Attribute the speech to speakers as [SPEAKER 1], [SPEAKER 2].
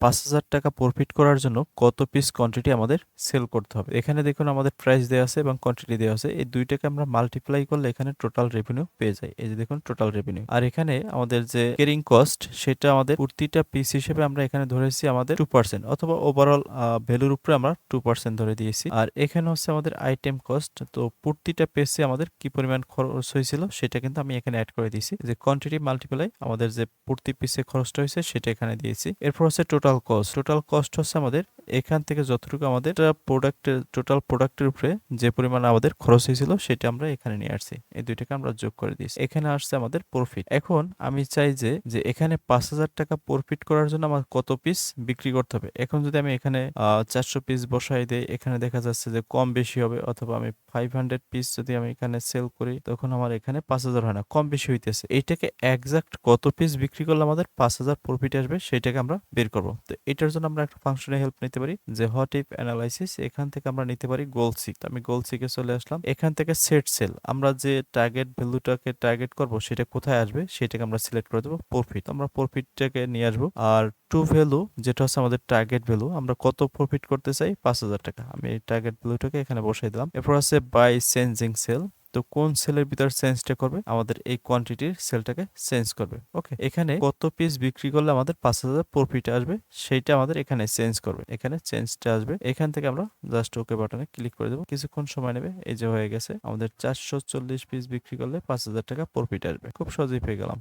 [SPEAKER 1] 5,000 টাকা প্রফিট করার জন্য কত পিস কোয়ান্টিটি আমাদের সেল করতে হবে। এখানে দেখুন আমাদের প্রাইস দেওয়া আছে এবং কোয়ান্টিটি দেওয়া আছে। এই দুইটাকে আমরা মাল্টিপ্লাই করলে এখানে টোটাল রেভিনিউ পেয়ে যাই। এই যে দেখুন টোটাল রেভিনিউ। আর এখানে আমাদের যে ক্যারিং কস্ট সেটা আমাদের প্রতিটা পিস হিসেবে আমরা এখানে ধরেছি আমাদের 2% অথবা ওভারঅল ভ্যালুর উপরে আমরা 2% ধরে দিয়েছি। আর এখানে হচ্ছে আমাদের আইটেম কস্ট। তো প্রতিটা পেজে আমাদের কি পরিমাণ খরচ হয়েছিল সেটা কিন্তু আমি এখানে অ্যাড করে দিয়েছি। যে কোয়ান্টিটি মাল্টিপ্লাই আমাদের যে প্রতি পিসে খরচটা হয়েছে সেটা এখানে দিয়েছি। এরপর হচ্ছে টোটাল কস্ট। টোটাল কস্ট হচ্ছে আমাদের এখান থেকে যতটুকু আমাদের টোটাল প্রোডাক্টের উপরে যে পরিমাণ আমাদের খরচ হয়েছিল সেটা আমরা এখানে নিয়ে আসছি। এই দুইটাকে আমরা যোগ করে দিয়েছি। এখানে আসছে আমাদের প্রফিট। এখন আমি চাই যে এখানে 5,000 টাকা প্রফিট করার জন্য আমার কত পিস বিক্রি করতে হবে। এখন যদি আমি এখানে 400 পিস বসাই দেই, এখানে দেখা যাচ্ছে যে কম বেশি হবে, অথবা আমি 500 পিস যদি আমি এখানে সেল করি তখন আমার এখানে 5,000 হয় না, কম বেশি হইতেছে। এইটাকে এক্সাক্ট কত পিস বিক্রি করলে আমাদের 5,000 প্রফিট আসবে সেটাকে আমরা বের করব। তো এটার জন্য আমরা একটা ফাংশনের হেল্প নিতে পারি, যে হোয়াট ইফ অ্যানালাইসিস। এখান থেকে আমরা নিতে পারি গোল সিক। তো আমি গোল সিকে চলে আসলাম। এখান থেকে সেট সেল, আমরা যে টার্গেট ভ্যালুটাকে টার্গেট করব সেটা কোথায় আসবে সেটাকে আমরা সিলেক্ট করে দেবো প্রফিট। আমরা প্রফিটটাকে নিয়ে আসবো। আর টু ভ্যালু যেটা হচ্ছে আমাদের টার্গেট ভ্যালু, আমরা কত প্রফিট করতে চাই 5,000 টাকা। আমি এই টার্গেট ভ্যালুটাকে এখানে বসাই দিলাম। এরপর আছে বাই চেঞ্জিং সেল। তো কোন সেলের ভিতর চেঞ্জটা করবে, আমাদের এই কোয়ান্টিটির সেলটাকে চেঞ্জ করবে। ওকে, এখানে কত পিস বিক্রি করলে আমাদের 5,000 প্রফিট আসবে সেইটা আমাদের এখানে চেঞ্জ করবে। এখানে চেঞ্জটা আসবে, এখান থেকে আমরা জাস্ট ওকে বাটনে ক্লিক করে দেবো। কিছুক্ষণ সময় নেবে। এই যে হয়ে গেছে, আমাদের 440 পিস বিক্রি করলে 5,000 টাকা প্রফিট আসবে। খুব সহজেই পেয়ে গেলাম।